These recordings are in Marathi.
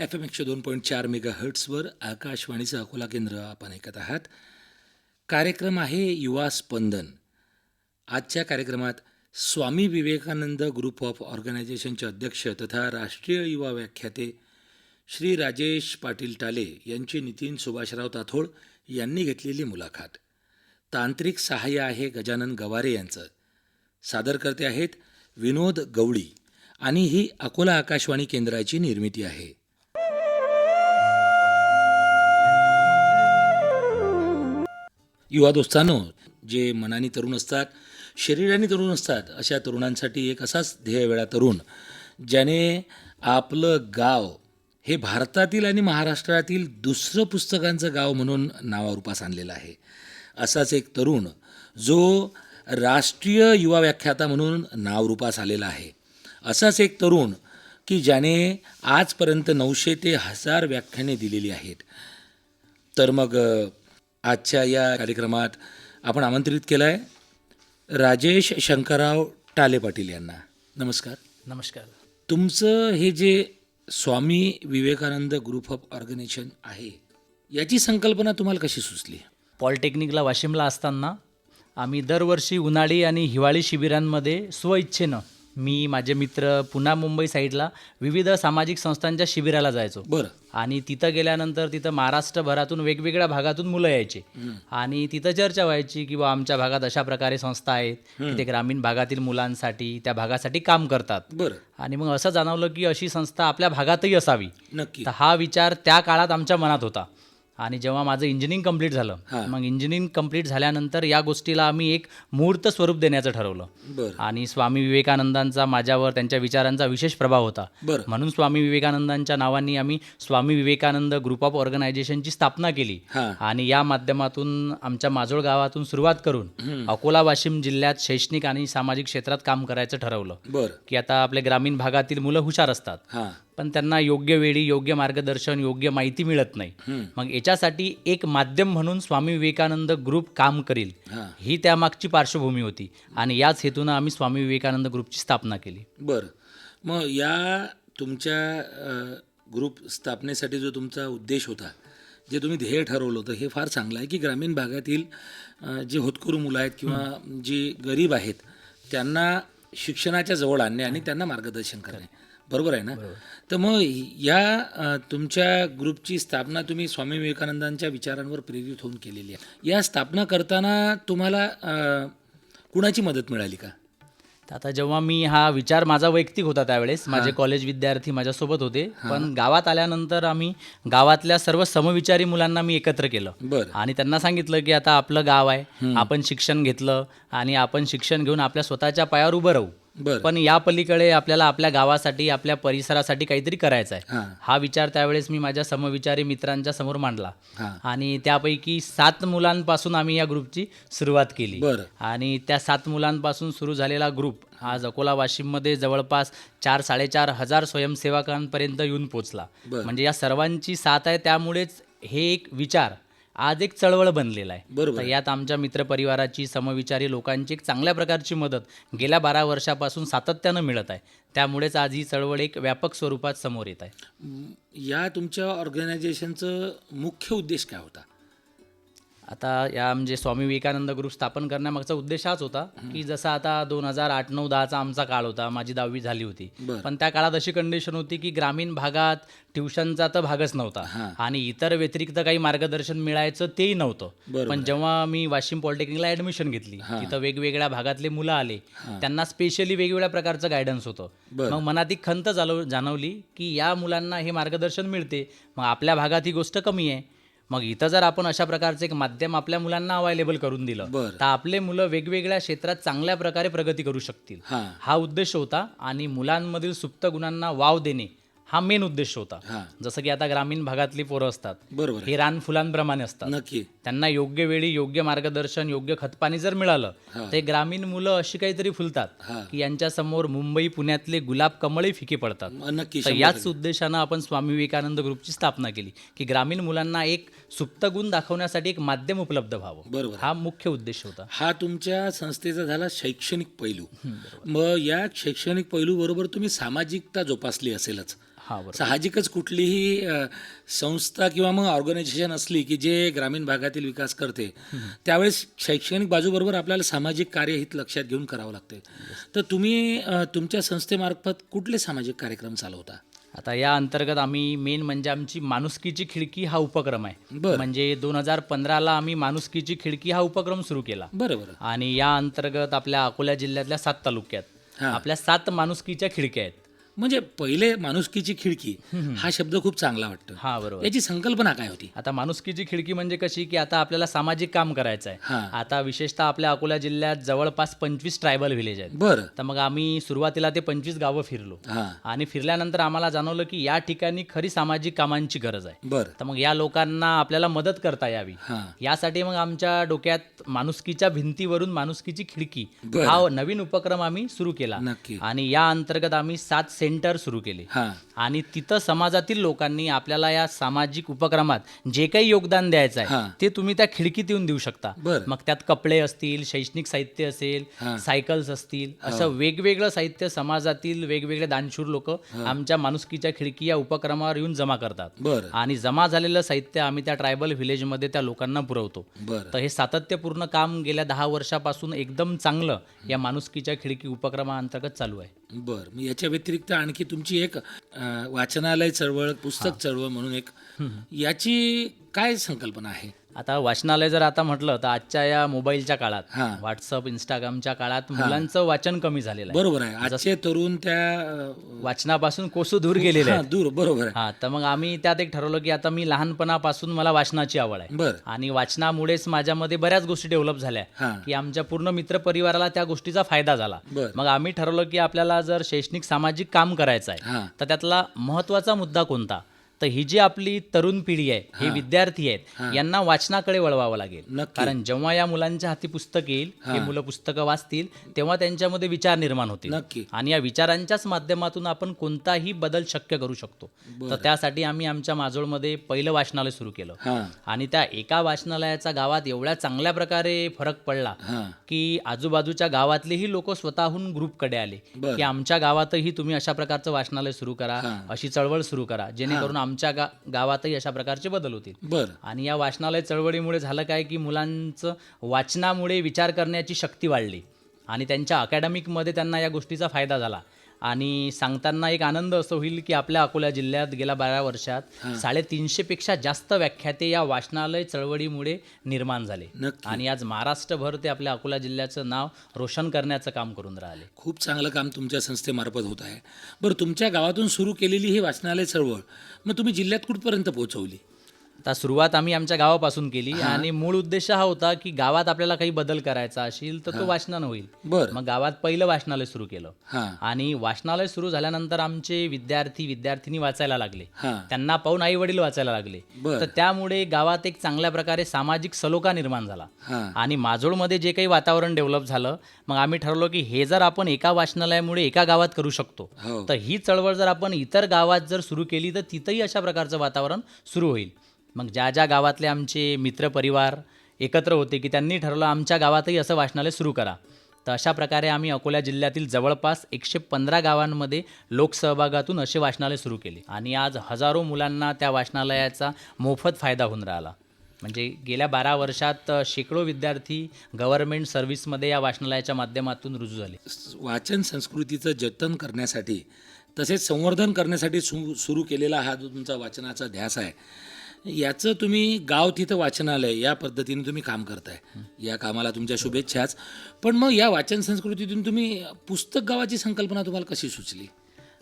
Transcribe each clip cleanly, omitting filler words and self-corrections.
FM 102.4 मेगाहर्ट्झवर आकाशवाणीचं अकोला केंद्र आपण ऐकत आहात. कार्यक्रम आहे युवा स्पंदन. आजच्या कार्यक्रमात स्वामी विवेकानंद ग्रुप ऑफ ऑर्गनायझेशनचे अध्यक्ष तथा राष्ट्रीय युवा व्याख्याते श्री राजेश पाटील टाले यांची नितीन सुभाषराव ताथोड यांनी घेतलेली मुलाखत. तांत्रिक सहाय्य आहे गजानन गवारे यांचं. सादर करते आहेत विनोद गवळी आणि ही अकोला आकाशवाणी केंद्राची निर्मिती आहे. युवा दोस्तांनो, जे मनाने तरुण असतात, शरीराने तरुण असतात, अशा तरुणांसाठी एक असाच ध्येयवेळा तरुण ज्याने आपलं गाव हे भारतातील आणि महाराष्ट्रातील दुसरं पुस्तकांचं गाव म्हणून नावारूपास आणलेलं आहे. असाच एक तरुण जो राष्ट्रीय युवा व्याख्याता म्हणून नावरूपास आलेला आहे. असाच एक तरुण की ज्याने आजपर्यंत 900 ते 1000 व्याख्याने दिलेली आहेत. तर मग आजच्या या कार्यक्रमात आपण आमंत्रित केलं आहे राजेश शंकरराव टाले पाटील यांना. नमस्कार. नमस्कार. तुमचं हे जे Swami Vivekananda group of organisation आहे, याची संकल्पना तुम्हाला कशी सुचली? पॉलिटेक्निकला वाशिमला असताना आम्ही दरवर्षी उन्हाळी आणि हिवाळी शिबिरांमध्ये स्वइच्छेनं मी, माझे मित्र पुन्हा मुंबई साईडला विविध सामाजिक संस्थांच्या शिबिराला जायचो. बरं. आणि तिथं गेल्यानंतर तिथं महाराष्ट्रभरातून वेगवेगळ्या भागातून मुलं यायचे आणि तिथं चर्चा व्हायची की बा आमच्या भागात अशा प्रकारे संस्था आहेत की ते ग्रामीण भागातील मुलांसाठी, त्या भागासाठी काम करतात. बरं. आणि मग असं जाणवलं की अशी संस्था आपल्या भागातही असावी. नक्की. तर हा विचार त्या काळात आमच्या मनात होता. आणि जेव्हा माझं इंजिनिअरिंग कंप्लीट झालं, मग इंजिनिअरिंग कंप्लीट झाल्यानंतर या गोष्टीला आम्ही एक मूर्त स्वरूप देण्याचं ठरवलं. बरं. आणि स्वामी विवेकानंदांचा माझ्यावर, त्यांच्या विचारांचा विशेष प्रभाव होता. बरं. म्हणून स्वामी विवेकानंदांच्या नावाने आम्ही स्वामी विवेकानंद ग्रुप ऑफ ऑर्गनायझेशनची स्थापना केली. आणि या माध्यमातून आमच्या माजोळ गावातून सुरुवात करून अकोला वाशिम जिल्ह्यात शैक्षणिक आणि सामाजिक क्षेत्रात काम करायचं ठरवलं. बरं. की आता आपल्या ग्रामीण भागातील मुलं हुशार असतात, पण त्यांना योग्य वेळी योग्य मार्गदर्शन, योग्य माहिती मिळत नाही. मग याच्यासाठी एक माध्यम म्हणून स्वामी विवेकानंद ग्रुप काम करेल, ही त्यामागची पार्श्वभूमी होती. आणि याच हेतूनं आम्ही स्वामी विवेकानंद ग्रुपची स्थापना केली. बरं. मग या तुमच्या ग्रुप स्थापनेसाठी जो तुमचा उद्देश होता, जे तुम्ही ध्येय ठरवलं होतं, हे फार चांगलं आहे की ग्रामीण भागातील जे होतकरू मुलं आहेत किंवा जी गरीब आहेत त्यांना शिक्षणाच्या जवळ आणणे आणि त्यांना मार्गदर्शन करणे. बरोबर आहे ना? तर मग या तुमच्या ग्रुपची स्थापना तुम्ही स्वामी विवेकानंदांच्या विचारांवर प्रेरित होऊन केलेली आहे. या स्थापना करताना तुम्हाला कुणाची मदत मिळाली का? आता जेव्हा मी, हा विचार माझा वैयक्तिक होता त्यावेळेस, माझे कॉलेज विद्यार्थी माझ्यासोबत होते, पण गावात आल्यानंतर आम्ही गावातल्या सर्व समविचारी मुलांना मी एकत्र केलं. बरं. आणि त्यांना सांगितलं की आता आपलं गाव आहे, आपण शिक्षण घेतलं आणि आपण शिक्षण घेऊन आपल्या स्वतःच्या पायावर उभं राहू, पण या पलीकडे आपल्याला आपल्या गावासाठी, आपल्या परिसरासाठी काहीतरी करायचं आहे. हा विचार त्यावेळेस मी माझ्या समविचारी मित्रांच्या समोर मांडला. आणि त्यापैकी 7 मुलांपासून आम्ही या ग्रुपची सुरुवात केली. आणि त्या 7 मुलांपासून सुरू झालेला ग्रुप आज अकोला वाशिममध्ये जवळपास 4-4.5 हजार स्वयंसेवकांपर्यंत येऊन पोचला. म्हणजे या सर्वांची साथ आहे, त्यामुळेच हे एक विचार आज एक चळवळ बनलेला आहे. तर यात आमच्या मित्रपरिवाराची, समविचारी लोकांची एक चांगल्या प्रकारची मदत गेल्या 12 वर्षापासून सातत्यानं मिळत आहे. त्यामुळेच आज ही चळवळ एक व्यापक स्वरूपात समोर येत आहे. या तुमच्या ऑर्गनायझेशनचं मुख्य उद्देश काय होता? आता या म्हणजे स्वामी विवेकानंद ग्रुप स्थापन करण्यामागचा उद्देश हाच होता की जसा आता 2008, 9, 10चा आमचा काळ होता, माझी 10वी झाली होती, पण त्या काळात अशी कंडिशन होती की ग्रामीण भागात ट्युशनचा तर भागच नव्हता आणि इतर व्यतिरिक्त काही मार्गदर्शन मिळायचं तेही नव्हतं. पण जेव्हा मी वाशिम पॉलिटेक्निकला ॲडमिशन घेतली, तिथं वेगवेगळ्या भागातले मुलं आले, त्यांना स्पेशली वेगवेगळ्या प्रकारचं गायडन्स होतं. मग मनात एक खंत जाणवली की या मुलांना हे मार्गदर्शन मिळते, मग आपल्या भागात ही गोष्ट कमी आहे. मग इथं जर आपण अशा प्रकारचं एक माध्यम आपल्या मुलांना अवेलेबल करून दिलं तर आपले मुलं वेगवेगळ्या क्षेत्रात चांगल्या प्रकारे प्रगती करू शकतील. हा उद्देश होता. आणि मुलांमधील सुप्त गुणांना वाव देणे हा मेन उद्देश होता. जसं की आता ग्रामीण भागातली पोरं असतात, हे रान फुलांप्रमाणे असतात. नक्की. त्यांना योग्य वेळी योग्य मार्गदर्शन, योग्य खतपाणी जर मिळालं तर ग्रामीण मुलं अशी काहीतरी फुलतात की यांच्या समोर मुंबई, पुण्यातले गुलाब, कमळही फिके पडतात. तर याच उद्देशानं आपण स्वामी विवेकानंद ग्रुपची स्थापना केली की ग्रामीण मुलांना एक सुप्त गुण दाखवण्यासाठी एक माध्यम उपलब्ध व्हावं. हा मुख्य उद्देश होता. हा तुमच्या संस्थेचा झाला शैक्षणिक पैलू. मग या शैक्षणिक पैलू बरोबर तुम्ही सामाजिकता जोपासली असेलच. हां, बरोबर. साहजिकच कुठलीही संस्था किंवा मग ऑर्गनायझेशन असली की जे ग्रामीण भागातील विकास करते त्यावेळेस शैक्षणिक बाजूबरोबर आपल्याला सामाजिक कार्य हित लक्षात घेऊन करावं लागते. तर तुम्ही तुमच्या संस्थेमार्फत कुठले सामाजिक कार्यक्रम चालवता? आता या अंतर्गत आम्ही मेन म्हणजे आमची माणुसकीची खिडकी हा उपक्रम आहे. बरं. म्हणजे 2015ला आम्ही माणुसकीची खिडकी हा उपक्रम सुरू केला बरं बरं. आणि या अंतर्गत आपल्या अकोला जिल्ह्यातल्या 7 तालुक्यात हां. आपल्या 7 माणुसकीच्या खिडक्या आहेत. म्हणजे पहिले माणुसकीची खिडकी हा शब्द खूप चांगला वाटतो. हा, बरोबर. याची संकल्पना काय होती? आता माणुसकीची खिडकी म्हणजे कशी की आता आपल्याला सामाजिक काम करायचं आहे. हां. आता विशेषतः आपल्या अकोला जिल्ह्यात जवळपास 25 ट्रायबल व्हिलेज आहेत. बरं. तर मग आम्ही सुरुवातीला ते 25 गावं फिरलो हां. आणि फिरल्यानंतर आम्हाला जाणवलं की या ठिकाणी खरी सामाजिक कामांची गरज आहे. बरं. तर मग या लोकांना आपल्याला मदत करता यावी हां. यासाठी मग आमच्या डोक्यात माणुसकीच्या भिंतीवरून माणुसकीची खिडकी बरं. हा नवीन उपक्रम आम्ही सुरू केला नक्की. आणि या अंतर्गत आम्ही 7 सेंटर सुरू केले हां. आणि तिथं समाजातील लोकांनी आपल्याला या सामाजिक उपक्रमात जे काही योगदान द्यायचं हां. आहे ते तुम्ही त्या खिडकीत येऊन देऊ शकता. बरं. मग त्यात कपडे असतील, शैक्षणिक साहित्य असेल, हां. सायकल्स असतील, असं वेगवेगळं साहित्य समाजातील वेगवेगळे दानशूर लोक आमच्या माणुसकीच्या खिडकी या उपक्रमावर येऊन जमा करतात बरं. आणि जमा झालेलं साहित्य आम्ही त्या ट्रायबल व्हिलेजमध्ये त्या लोकांना पुरवतो. बरं. तर हे सातत्यपूर्ण काम गेल्या 10 वर्षापासून एकदम चांगलं या माणुसकीच्या खिडकी उपक्रमाअंतर्गत चालू आहे. बरं. मग याच्या व्यतिरिक्त आणखी तुमची एक वाचनालय चळवळ, पुस्तक चळवळ म्हणून एक याची काय संकल्पना आहे? आता वाचनालय जर आता म्हटलं तर आजच्या या मोबाईलच्या काळात, हां. व्हॉट्सअप, इंस्टाग्रामच्या काळात मुलांचं वाचन कमी झालेलं आहे. बरोबर आहे. आजचे तरुण त्या वाचनापासून कोसो दूर गेलेले हां, आहेत. दूर. बरोबर आहे. हा, तर मग आम्ही त्यात एक ठरवलं की आता मी लहानपणापासून मला वाचनाची आवड आहे बरं. आणि वाचनामुळेच माझ्यामध्ये बऱ्याच गोष्टी डेव्हलप झाल्या हां. की आमच्या पूर्ण मित्रपरिवाराला त्या गोष्टीचा फायदा झाला. बरं. मग आम्ही ठरवलं की आपल्याला जर शैक्षणिक सामाजिक काम करायचं आहे हां. तर त्यातला महत्त्वाचा मुद्दा कोणता, तर ही जी आपली तरुण पिढी आहे, हे विद्यार्थी आहेत, यांना वाचनाकडे वळवावं लागेल. नक्की. कारण जेव्हा या मुलांच्या हाती पुस्तक येईल, हे मुलं पुस्तकं वाचतील, तेव्हा त्यांच्यामध्ये विचार निर्माण होतील नक्की. आणि या विचारांच्याच माध्यमातून आपण कोणताही बदल शक्य करू शकतो. तर त्यासाठी आम्ही आमच्या माजोळमध्ये पहिलं वाचनालय सुरू केलं हां. आणि त्या एका वाचनालयाचा गावात एवढ्या चांगल्या प्रकारे फरक पडला हां. की आजूबाजूच्या गावातलेही लोक स्वतःहून ग्रुपकडे आले बरं. की आमच्या गावातही तुम्ही अशा प्रकारचं वाचनालय सुरू करा, हां. अशी चळवळ सुरू करा, जेणेकरून आमच्या गावातही अशा प्रकारचे बदल होतील. बरं. आणि या वाचनालय चळवळीमुळे झालं काय की मुलांचं वाचनामुळे विचार करण्याची शक्ती वाढली आणि त्यांच्या अकॅडमिकमध्ये त्यांना या गोष्टीचा फायदा झाला. आणि सांगताना एक आनंद असं होईल की आपल्या अकोला जिल्ह्यात गेल्या 12 वर्षात 350 पेक्षा जास्त व्याख्याते या वाचनालय चळवळीमुळे निर्माण झाले नक्की. आणि आज महाराष्ट्रभर ते आपल्या अकोला जिल्ह्याचं नाव रोशन करण्याचं काम करून राहिले. खूप चांगलं काम तुमच्या संस्थेमार्फत होत आहे. बरं, तुमच्या गावातून सुरू केलेली ही वाचनालय चळवळ मग तुम्ही जिल्ह्यात कुठपर्यंत पोहोचवली? आता सुरुवात आम्ही आमच्या गावापासून केली आणि मूळ उद्देश हा होता की गावात आपल्याला काही बदल करायचा असेल तर तो वाचनानं होईल. बरं. मग गावात पहिलं वाचनालय सुरू केलं हां. आणि वाचनालय सुरू झाल्यानंतर आमचे विद्यार्थी वाचायला लागले. हां. त्यांना पाहून आई वडील वाचायला लागले. बरं. तर त्यामुळे गावात एक चांगल्या प्रकारे सामाजिक सलोखा निर्माण झाला हां. आणि माजोळमध्ये जे काही वातावरण डेव्हलप झालं, मग आम्ही ठरवलं की हे जर आपण एका वाचनालयामुळे एका गावात करू शकतो, हो. तर ही चळवळ जर आपण इतर गावात जर सुरू केली तर तिथंही अशा प्रकारचं वातावरण सुरू होईल. मग ज्या ज्या गावातले आमचे मित्रपरिवार एकत्र होते की त्यांनी ठरवलं आमच्या गावातही असं वाचनालय सुरू करा. तर अशा प्रकारे आम्ही अकोला जिल्ह्यातील जवळपास 115 गावांमध्ये लोकसहभागातून असे वाचनालय सुरू केले आणि आज हजारो मुलांना त्या वाचनालयाचा मोफत फायदा होऊन राहिला. म्हणजे गेल्या 12 वर्षात शेकडो विद्यार्थी गव्हर्नमेंट सर्व्हिसमध्ये या वाचनालयाच्या माध्यमातून रुजू झाले. वाचन संस्कृतीचं जतन करण्यासाठी तसेच संवर्धन करण्यासाठी सुरू केलेला हा जो तुमचा वाचनाचा ध्यास आहे, याचं तुम्ही गाव तिथं वाचनालय या पद्धतीने तुम्ही काम करताय. या कामाला तुमच्या शुभेच्छाच. पण मग या वाचन संस्कृतीतून तुम्ही पुस्तक गावाची संकल्पना तुम्हाला कशी सुचली?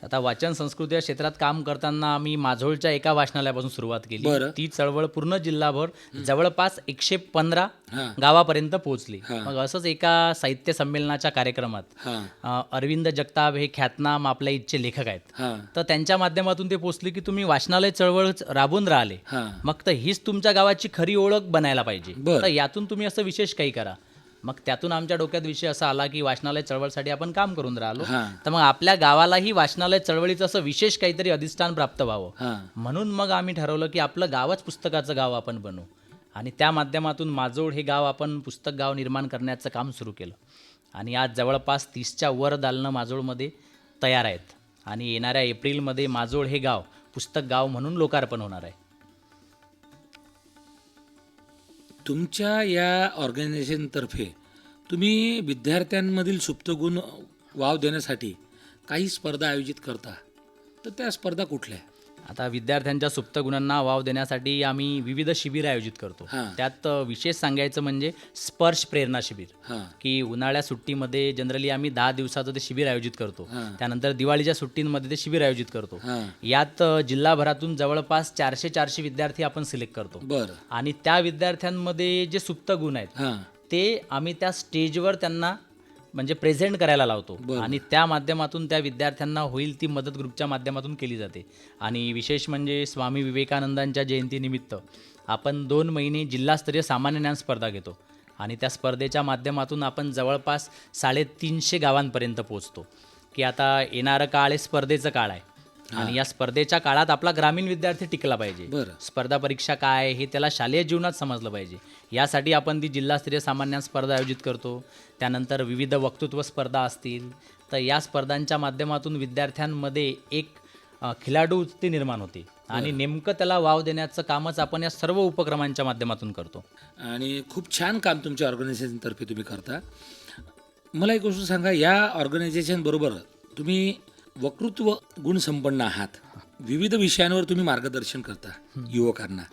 आता वाचन संस्कृती या क्षेत्रात काम करताना आम्ही माझोळच्या एका वाचनालयापासून सुरुवात केली. बरं. ती चळवळ पूर्ण जिल्हाभर जवळपास 115 हां. गावापर्यंत पोहोचली. हां. मग असंच एका साहित्य संमेलनाच्या कार्यक्रमात हां. अरविंद जगताप हे ख्यातनाम आपल्या इथचे लेखक आहेत. हां. तर त्यांच्या माध्यमातून ते पोहोचले की तुम्ही वाचनालय चळवळ राबवून राहिले, हां. मग तर हीच तुमच्या गावाची खरी ओळख बनायला पाहिजे. बरं. तर यातून तुम्ही असं विशेष काही करा. मग त्यातून आमच्या डोक्यात विषय असा आला की वाचनालय चळवळीसाठी आपण काम करून राहिलो, हां. तर मग आपल्या गावालाही वाचनालय चळवळीचं असं विशेष काहीतरी अधिष्ठान प्राप्त व्हावं. हां. म्हणून मग आम्ही ठरवलं की आपलं गावच पुस्तकाचं गाव आपण बनवू आणि त्या माध्यमातून माजोळ हे गाव आपण पुस्तक गाव निर्माण करण्याचं काम सुरू केलं आणि आज जवळपास 30च्या वर दालनं माजोळमध्ये तयार आहेत आणि येणाऱ्या एप्रिलमध्ये माजोळ हे गाव पुस्तक गाव म्हणून लोकार्पण होणार आहे. तुमच्या या ऑर्गनायझेशनतर्फे तुम्ही विद्यार्थ्यांमधील सुप्त गुण वाव देण्यासाठी काही स्पर्धा आयोजित करता, तर त्या स्पर्धा कुठल्या? आता विद्यार्थ्यांच्या सुप्त गुणांना वाव देण्यासाठी आम्ही विविध शिबिर आयोजित करतो. हां. त्यात विशेष सांगायचं म्हणजे स्पर्श प्रेरणा शिबिर, हां की उन्हाळ्या सुट्टीमध्ये जनरली आम्ही 10 दिवसाचं ते शिबिर आयोजित करतो. हां. त्यानंतर दिवाळीच्या सुट्टींमध्ये ते शिबिर आयोजित करतो. हां यात जिल्हाभरातून जवळपास 400 विद्यार्थी आपण सिलेक्ट करतो बरं. आणि त्या विद्यार्थ्यांमध्ये जे सुप्त गुण आहेत हां ते आम्ही त्या स्टेजवर त्यांना म्हणजे प्रेझेंट करायला लावतो बरं. आणि त्या माध्यमातून त्या विद्यार्थ्यांना होईल ती मदत ग्रुपच्या माध्यमातून केली जाते. आणि विशेष म्हणजे स्वामी विवेकानंदांच्या जयंतीनिमित्त आपण 2 महिने जिल्हास्तरीय सामान्य ज्ञान स्पर्धा घेतो आणि त्या स्पर्धेच्या माध्यमातून आपण जवळपास 350 गावांपर्यंत पोहोचतो. की आता येणारं काळ हे स्पर्धेचं काळ आहे आणि या स्पर्धेच्या काळात आपला ग्रामीण विद्यार्थी टिकला पाहिजे. बरं. स्पर्धा परीक्षा काय हे त्याला शालेय जीवनात समजलं पाहिजे. यासाठी आपण ती जिल्हास्तरीय सामान्य स्पर्धा आयोजित करतो. त्यानंतर विविध वक्तृत्व स्पर्धा असतील, तर या स्पर्धांच्या माध्यमातून विद्यार्थ्यांमध्ये एक खिलाडू वृत्ती निर्माण होते आणि नेमकं त्याला वाव देण्याचं कामच आपण या सर्व उपक्रमांच्या माध्यमातून करतो. आणि खूप छान काम तुमच्या ऑर्गनायझेशनतर्फे तुम्ही करता. मला एक गोष्ट सांगा, या ऑर्गनायझेशनबरोबर तुम्ही वक्तृत्व गुण संपन्न आहात. विविध विषयांवर तुम्ही मार्गदर्शन करता युवकांना.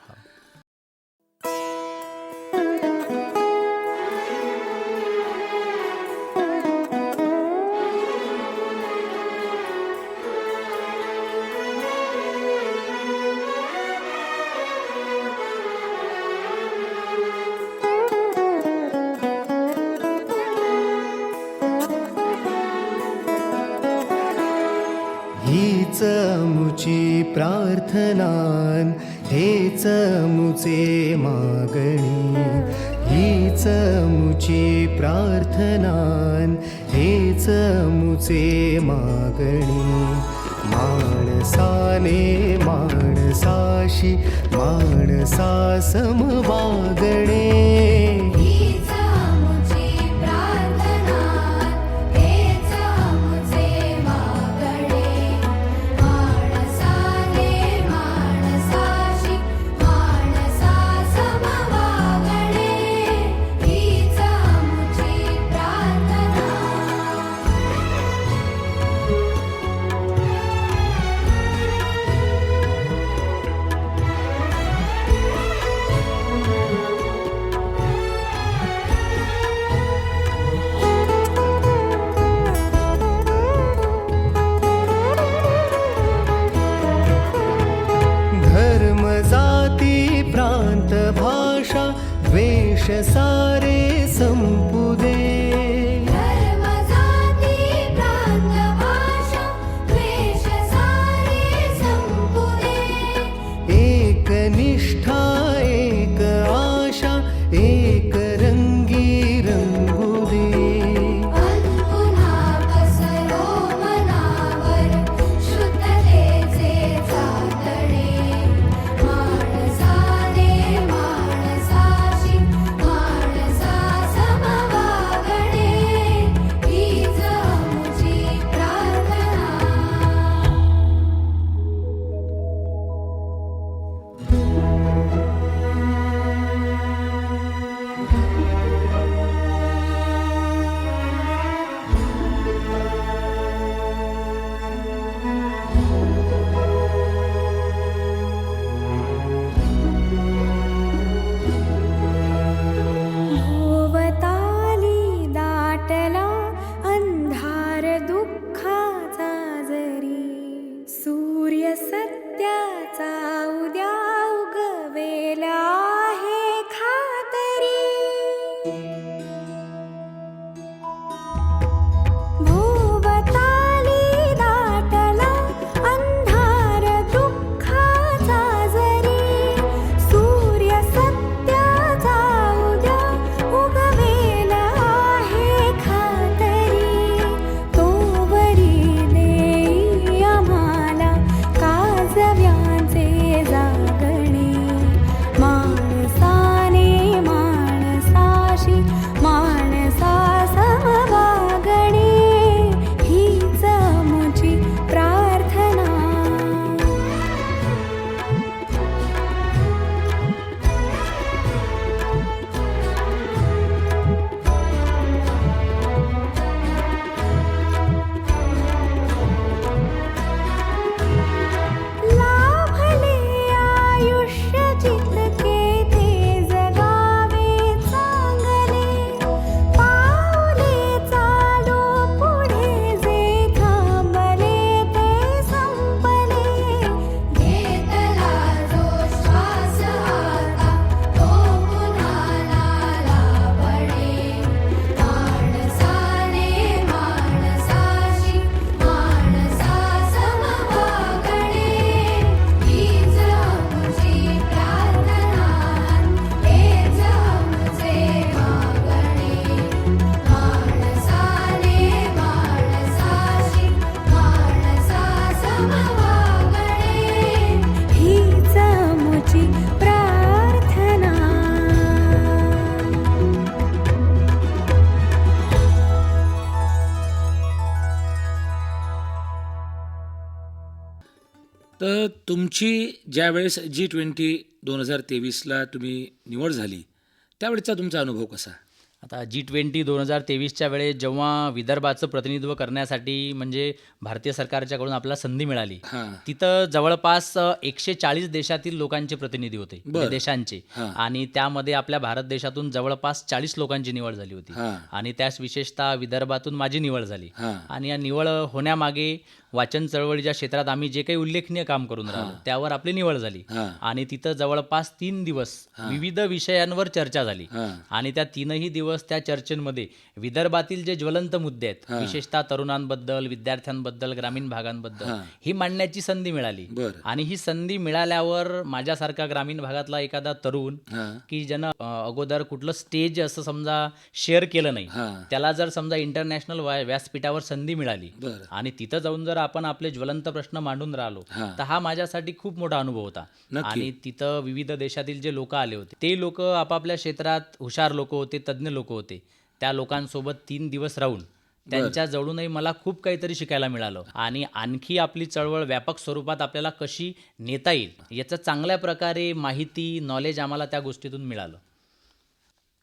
हीच मुची प्रार्थनान, हेच मुचे मागणी. हीच मुची प्रार्थनान, हेच मुचे मागणी. माणसाने माणसाशी माणसा सम वागणे. हीच मुची प्रार्थना, हेच मुचे मागणे. माणसाने माणसाशी माणसा सम वागणे. हीच मुची प्रार्थना. धर्म जाती प्रांत भाषा द्वेष सारे संपू दे. धर्म जाती प्रांत भाषा द्वेष सारे संपू दे. एक निष्ठा एक आशा एक रंगी रंगू दे. पुन्हा पसरो मनावर शुद्धतेचे चांदणे. माणसाने माणसाशी माणसा सम वागणे. तुमची ज्यावेळेस G20 2023ला तुम्ही निवड झाली त्यावेळेचा तुमचा अनुभव कसा? आता G20 2023च्या वेळेस जेव्हा विदर्भाचं प्रतिनिधित्व करण्यासाठी म्हणजे भारतीय सरकारच्याकडून आपल्याला संधी मिळाली, हां तिथं जवळपास 140 देशातील लोकांचे प्रतिनिधी होते, बरं. देशांचे. हां. आणि त्यामध्ये आपल्या भारत देशातून जवळपास 40 लोकांची निवड झाली होती. हां आणि त्यास विशेषतः विदर्भातून माझी निवड झाली. हां आणि या निवड होण्यामागे वाचन चळवळीच्या क्षेत्रात आम्ही जे काही उल्लेखनीय काम करून राहिलो त्यावर आपली निवड झाली. हां आणि तिथं जवळपास 3 दिवस विविध विषयांवर चर्चा झाली. हां आणि त्या 3ही दिवस त्या चर्चेमध्ये विदर्भातील जे ज्वलंत मुद्दे आहेत, विशेषतः तरुणांबद्दल, विद्यार्थ्यांबद्दल, ग्रामीण भागांबद्दल, ही मांडण्याची संधी मिळाली. बरं आणि ही संधी मिळाल्यावर माझ्यासारखा ग्रामीण भागातला एखादा तरुण हां की ज्यानं अगोदर कुठलं स्टेज असं समजा शेअर केलं नाही, हां त्याला जर समजा इंटरनॅशनल व्यासपीठावर संधी मिळाली बरं आणि तिथं जाऊन जर आपण आपले ज्वलंत प्रश्न मांडून राहिलो, हां तर हा माझ्यासाठी खूप मोठा अनुभव होता. नक्की. आणि तिथं विविध देशातील जे लोक आले होते, ते लोक आपापल्या क्षेत्रात हुशार लोक होते, तज्ज्ञ लोक होते. त्या लोकांसोबत 3 दिवस राहून त्यांच्या जवळूनही मला खूप काहीतरी शिकायला मिळालं. आणि आणखी आपली चळवळ व्यापक स्वरूपात आपल्याला कशी नेता येईल याचं चांगल्या प्रकारे माहिती, नॉलेज आम्हाला त्या गोष्टीतून मिळालं.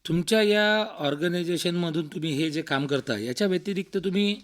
तुमच्या या ऑर्गनायझेशनमधून तुम्ही हे जे काम करता याच्या व्यतिरिक्त तुम्ही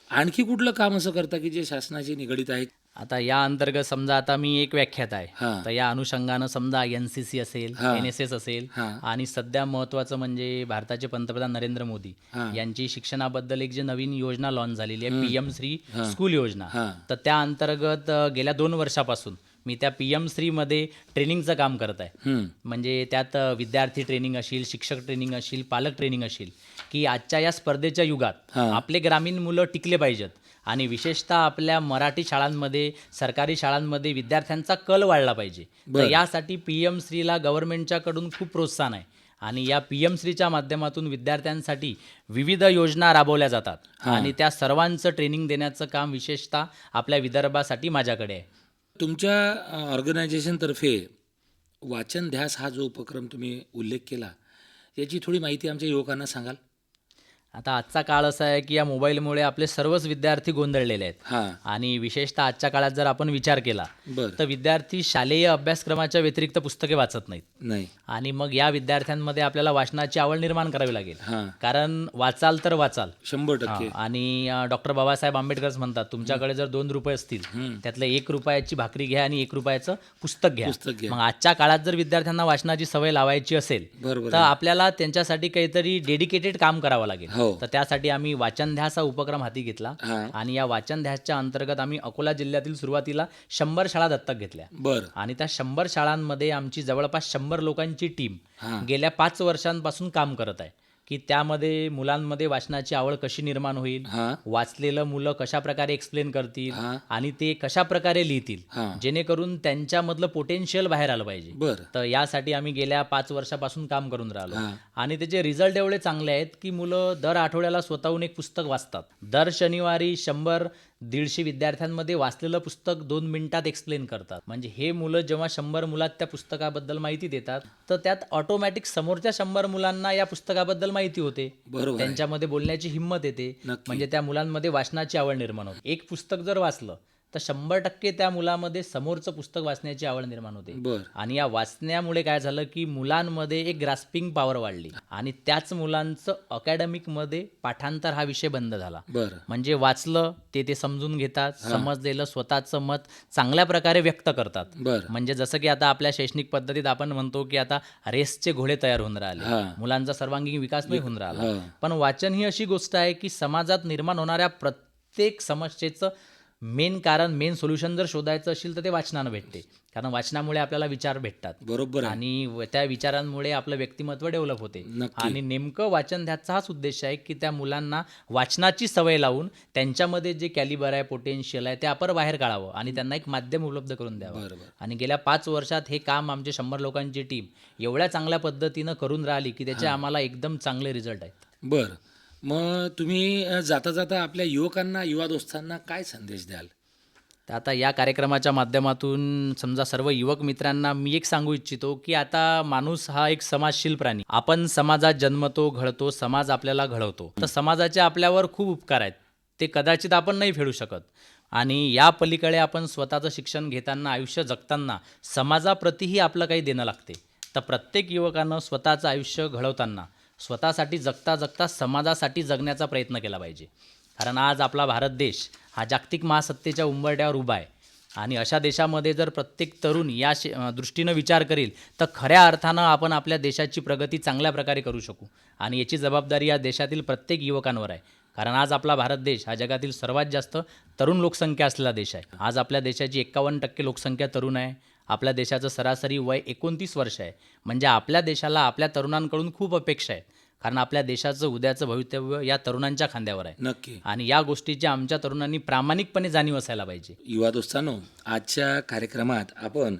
आणखी कुठलं काम असं करता की जे शासनाशी निगडीत आहे? आता या अंतर्गत समजा आता मी एक व्याख्याता आहे, हां तर या अनुषंगानं समजा NCC असेल, हां. NSS असेल, हां आणि सध्या महत्त्वाचं म्हणजे भारताचे पंतप्रधान नरेंद्र मोदी हां यांची शिक्षणाबद्दल एक जी नवीन योजना लॉन्च झालेली आहे, PM श्री हां. स्कूल योजना. हां तर त्या अंतर्गत गेल्या 2 वर्षापासून मी त्या PM श्रीमध्ये ट्रेनिंगचं काम करत आहे. म्हणजे त्यात विद्यार्थी ट्रेनिंग असेल, शिक्षक ट्रेनिंग असेल, पालक ट्रेनिंग असेल, की आजच्या या स्पर्धेच्या युगात हां. आपले ग्रामीण मुलं टिकले पाहिजेत. आणि विशेषतः आपल्या मराठी शाळांमध्ये, सरकारी शाळांमध्ये विद्यार्थ्यांचा कल वाढला पाहिजे. तर बरं. यासाठी PM श्रीला गव्हर्नमेंटच्याकडून खूप प्रोत्साहन आहे. आणि या PM श्रीच्या माध्यमातून विद्यार्थ्यांसाठी विविध योजना राबवल्या जातात. हां. आणि त्या सर्वांचं ट्रेनिंग देण्याचं काम विशेषतः आपल्या विदर्भासाठी माझ्याकडे आहे. तुमच्या ऑर्गनायझेशनतर्फे वाचन ध्यास हा जो उपक्रम तुम्ही उल्लेख केला याची थोडी माहिती आमच्या युवकांना सांगाल? आता आजचा काळ असा आहे की या मोबाईलमुळे आपले सर्वच विद्यार्थी गोंधळलेले आहेत. हां आणि विशेषतः आजच्या काळात जर आपण विचार केला बरं तर विद्यार्थी शालेय अभ्यासक्रमाच्या व्यतिरिक्त पुस्तके वाचत नाहीत. नाही आणि मग या विद्यार्थ्यांमध्ये आपल्याला वाचनाची आवड निर्माण करावी लागेल. हां कारण वाचाल तर वाचाल. 100% आणि डॉक्टर बाबासाहेब आंबेडकरच म्हणतात, तुमच्याकडे जर 2 रुपये असतील, त्यातलं 1 रुपयाची भाकरी घ्या आणि 1 रुपयाचं पुस्तक घ्या. पुस्तक घ्या. मग आजच्या काळात जर विद्यार्थ्यांना वाचनाची सवय लावायची असेल बरोबर तर आपल्याला त्यांच्यासाठी काहीतरी डेडिकेटेड काम करावं लागेल. हो. तर त्यासाठी आम्ही वाचन ध्यास हा उपक्रम हाती घेतला. हां आणि या वाचन ध्यासच्या अंतर्गत आम्ही अकोला जिल्ह्यातील सुरुवातीला 100 शाळा दत्तक घेतल्या. बरं आणि त्या 100 शाळांमध्ये आमची जवळपास 100 लोकांची टीम हां गेल्या 5 वर्षांपासून काम करत आहे. की त्यामध्ये मुलांमध्ये वाचनाची आवड कशी निर्माण होईल, हां वाचलेलं मुलं कशा प्रकारे एक्सप्लेन करतील हां आणि ते कशा प्रकारे लिहितील, हां जेणेकरून त्यांच्यामधलं पोटेन्शियल बाहेर आलं पाहिजे. बरं तर यासाठी आम्ही गेल्या 5 वर्षापासून काम करून राहिलो. हां आणि त्याचे रिझल्ट एवढे चांगले आहेत की मुलं दर आठवड्याला स्वतःहून एक पुस्तक वाचतात. दर शनिवारी 100-150 विद्यार्थ्यांमध्ये वाचलेलं पुस्तक 2 मिनिटात एक्सप्लेन करतात. म्हणजे हे मुलं जेव्हा 100 मुलात त्या पुस्तकाबद्दल माहिती देतात तर त्यात ऑटोमॅटिक समोरच्या 100 मुलांना या पुस्तकाबद्दल माहिती होते, बरोबर आहे. त्यांच्यामध्ये बोलण्याची हिंमत येते. नक्की. म्हणजे त्या मुलांमध्ये वाचनाची आवड निर्माण होते. एक पुस्तक जर वाचलं तर 100% त्या मुलामध्ये समोरचं पुस्तक वाचण्याची आवड निर्माण होते. बरं आणि या वाचण्यामुळे काय झालं की मुलांमध्ये एक ग्रास्पिंग पॉवर वाढली. आणि त्याच मुलांचं अकॅडमिकमध्ये पाठांतर हा विषय बंद झाला. बरं म्हणजे वाचलं ते समजून घेतात, समजलेलं स्वतःचं मत चांगल्या प्रकारे व्यक्त करतात. बरं म्हणजे जसं की आता आपल्या शैक्षणिक पद्धतीत आपण म्हणतो की आता रेसचे घोडे तयार होऊन राहिले, हां मुलांचा सर्वांगीण विकास नाही होऊन राहिला. हां पण वाचन ही अशी गोष्ट आहे की समाजात निर्माण होणाऱ्या प्रत्येक समस्येचं मेन कारण, मेन सोल्युशन जर शोधायचं असेल तर ते वाचनानं भेटते. कारण वाचनामुळे आपल्याला विचार भेटतात बरोबर आहे. आणि त्या विचारांमुळे आपलं व्यक्तिमत्व डेव्हलप होते. नक्की. आणि नेमकं वाचन ध्यासचा हाच उद्देश आहे की त्या मुलांना वाचनाची सवय लावून त्यांच्यामध्ये जे कॅलिबर आहे, पोटेन्शियल आहे, ते आपण बाहेर काढावं आणि त्यांना एक माध्यम उपलब्ध करून द्यावं. बरोबर आणि गेल्या 5 वर्षात हे काम आमचे 100 लोकांची टीम एवढ्या चांगल्या पद्धतीनं करून राहिली की त्याचे आम्हाला एकदम चांगले रिझल्ट आहेत. बरं मग तुम्ही जाता जाता आपल्या युवकांना, युवा दोस्तांना काय संदेश द्याल? तर आता या कार्यक्रमाच्या माध्यमातून समजा सर्व युवक मित्रांना मी एक सांगू इच्छितो की आता माणूस हा एक समाजशील प्राणी. आपण समाजात जन्मतो, घडतो, समाज आपल्याला घडवतो. तर समाजाचे आपल्यावर खूप उपकार आहेत, ते कदाचित आपण नाही फेडू शकत. आणि या पलीकडे आपण स्वतःचं शिक्षण घेताना, आयुष्य जगताना समाजाप्रतीही आपलं काही देणं लागते. तर प्रत्येक युवकानं स्वतःचं आयुष्य घडवताना स्वतःसाठी जगता जगता समाजासाठी जगण्याचा प्रयत्न केला पाहिजे. कारण आज आपला भारत देश हा जागतिक महासत्तेच्या उंबरठ्यावर उभा आहे आणि अशा देशामध्ये जर प्रत्येक तरुण या दृष्टीनं विचार करेल तर खऱ्या अर्थानं आपण आपल्या देशाची प्रगती चांगल्या प्रकारे करू शकू. आणि याची जबाबदारी या देशातील प्रत्येक युवकांवर आहे. कारण आज आपला भारत देश हा जगातील सर्वात जास्त तरुण लोकसंख्या असलेला देश आहे. आज आपल्या देशाची 51% लोकसंख्या तरुण आहे. आपल्या देशाचं सरासरी वय 29 वर्ष आहे. म्हणजे आपल्या देशाला आपल्या तरुणांकडून खूप अपेक्षा आहेत. कारण आपल्या देशाचं उद्याचं भवितव्य या तरुणांच्या खांद्यावर आहे. नक्की. आणि या गोष्टीची आमच्या तरुणांनी प्रामाणिकपणे जाणीव असायला पाहिजे. युवा दोस्तांनो, आजच्या कार्यक्रमात आपण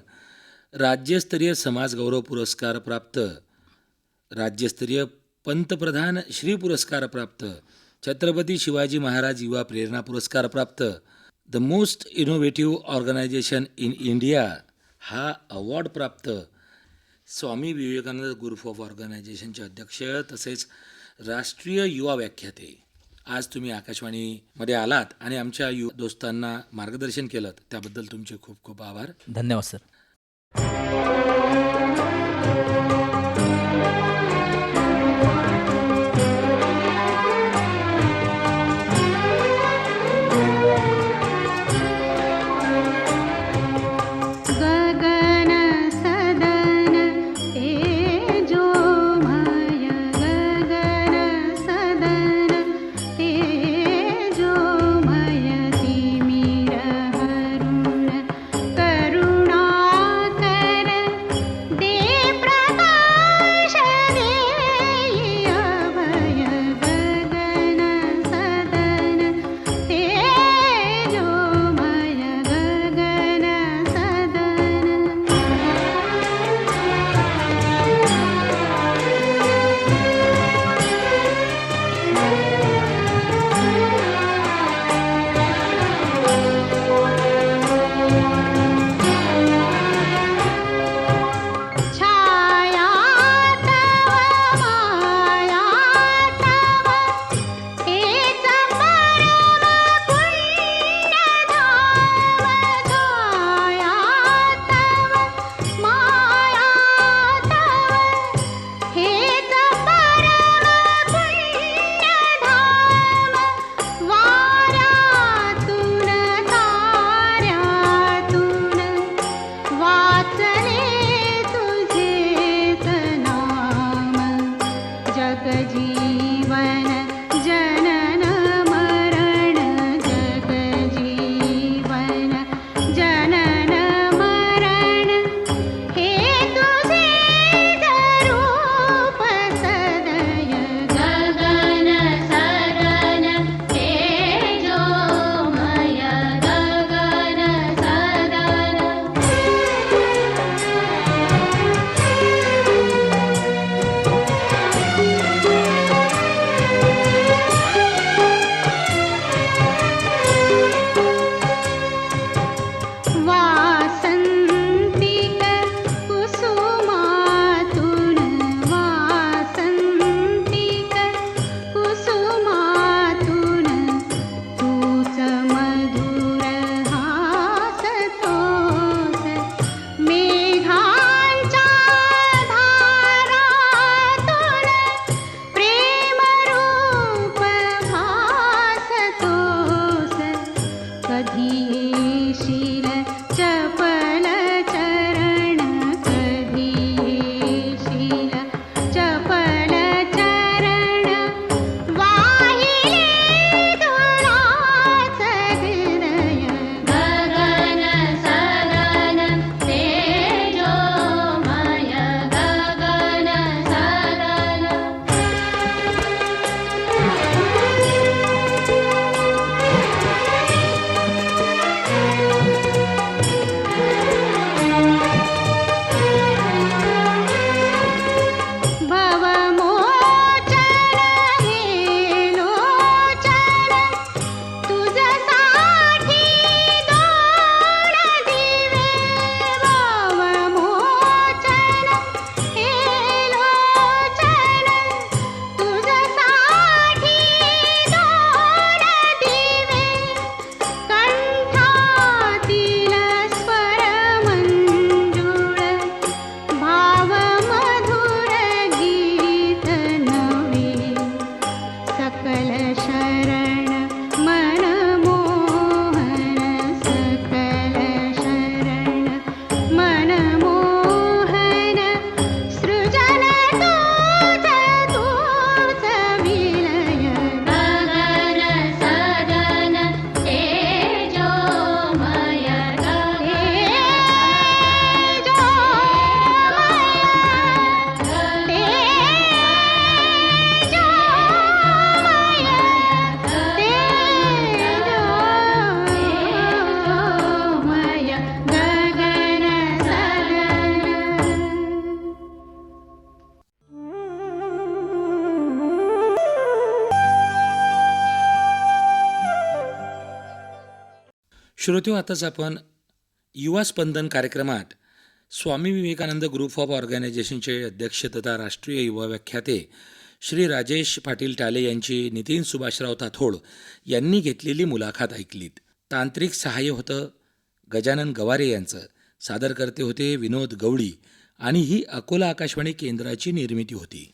राज्यस्तरीय समाज गौरव पुरस्कार प्राप्त, राज्यस्तरीय पंतप्रधान श्री पुरस्कार प्राप्त, छत्रपती शिवाजी महाराज युवा प्रेरणा पुरस्कार प्राप्त, the most innovative organisation in India हा अवॉर्ड प्राप्त, स्वामी विवेकानंद ग्रुप ऑफ ऑर्गनायझेशनचे अध्यक्ष तसेच राष्ट्रीय युवा व्याख्याते, आज तुम्ही आकाशवाणीमध्ये आलात आणि आमच्या युवा दोस्तांना मार्गदर्शन केलं, त्याबद्दल तुमचे खूप खूप आभार. धन्यवाद सर. गगन सदन तेजोमय गगन सदन तेजोमय तिमिर हरुण करुणाकर श्रोत्यो, आताच आपण युवा स्पंदन कार्यक्रमात स्वामी विवेकानंद ग्रुप ऑफ ऑर्गनायझेशनचे अध्यक्ष तथा राष्ट्रीय युवा व्याख्याते श्री राजेश पाटील टाले यांची नितीन सुभाषराव ताथोड यांनी घेतलेली मुलाखत ऐकलीत. तांत्रिक सहाय्य होतं गजानन गवारे यांचं, सादरकर्ते होते विनोद गवळी आणि ही अकोला आकाशवाणी केंद्राची निर्मिती होती.